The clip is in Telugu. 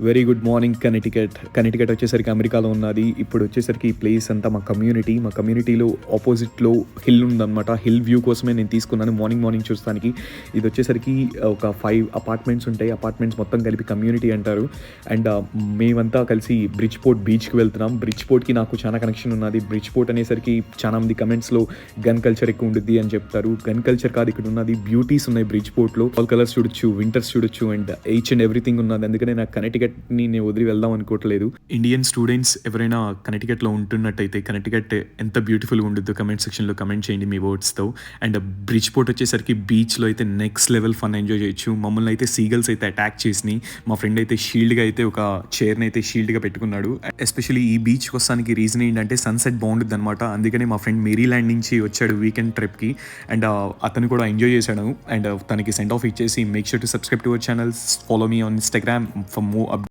వెరీ గుడ్ మార్నింగ్ కనెక్టికట్ వచ్చేసరికి అమెరికాలో ఉన్నది. ఇప్పుడు వచ్చేసరికి ఈ ప్లేస్ అంతా మా కమ్యూనిటీలో ఆపోజిట్లో హిల్ ఉందన్నమాట. హిల్ వ్యూ కోసమే నేను తీసుకున్నాను మార్నింగ్ చూస్తానికి. ఇది వచ్చేసరికి ఒక 5 అపార్ట్మెంట్స్ ఉంటాయి. అపార్ట్మెంట్స్ మొత్తం కలిపి కమ్యూనిటీ అంటారు. అండ్ మేమంతా కలిసి బ్రిడ్జ్ పోర్ట్ బీచ్కి వెళ్తున్నాం. బ్రిడ్జ్ పోర్ట్కి నాకు చాలా కనెక్షన్ ఉన్నది. బ్రిడ్జ్ పోర్ట్ అనేసరికి చాలా మంది కమెంట్స్లో గన్ కల్చర్ ఎక్కువ ఉంటుంది అని చెప్తారు. గన్ కల్చర్ కాదు, ఇక్కడ ఉన్నది బ్యూటీస్ ఉన్నాయి బ్రిడ్జ్ పోర్ట్లో. ఆల్ కలర్స్ చూడొచ్చు, వింటర్స్ చూడొచ్చు, అండ్ ఈచ్ అండ్ ఎవ్రీథింగ్ ఉన్నది. అందుకనే నాకు కనెక్టికట్ని నేను వదిలి వెళ్దాం అనుకోవట్లేదు. ఇండియన్ స్టూడెంట్స్ ఎవరైనా కనెక్టికట్లో ఉంటున్నట్టయితే కనెక్టికట్ ఎంత బ్యూటిఫుల్గా ఉంటుందో కమెంట్ సెక్షన్లో కమెంట్ చేయండి మీ వర్డ్స్తో. అండ్ బ్రిడ్జ్ పోర్ట్ వచ్చేసరికి బీచ్లో అయితే నెక్స్ట్ లెవెల్ ఫన్ ఎంజాయ్ చేయొచ్చు. మమ్మల్ని అయితే సీగల్స్ అయితే అటాక్ చేసినాయి. మా ఫ్రెండ్ అయితే షీల్డ్గా అయితే ఒక చైర్ని అయితే షీల్డ్గా పెట్టుకున్నాడు. ఎస్పెషల్లీ ఈ బీచ్కి వస్తానికి రీజన్ ఏంటంటే సన్సెట్ బాగుంటుంది అనమాట. అందుకనే మా ఫ్రెండ్ మేరీల్యాండ్ నుంచి వచ్చాడు వీకెండ్ ట్రిప్కి. అండ్ అతను కూడా ఎంజాయ్ చేశాడు. అండ్ తనకి సెండ్ ఆఫ్ ఇచ్చేసి make sure to subscribe to our channels, follow me on Instagram for more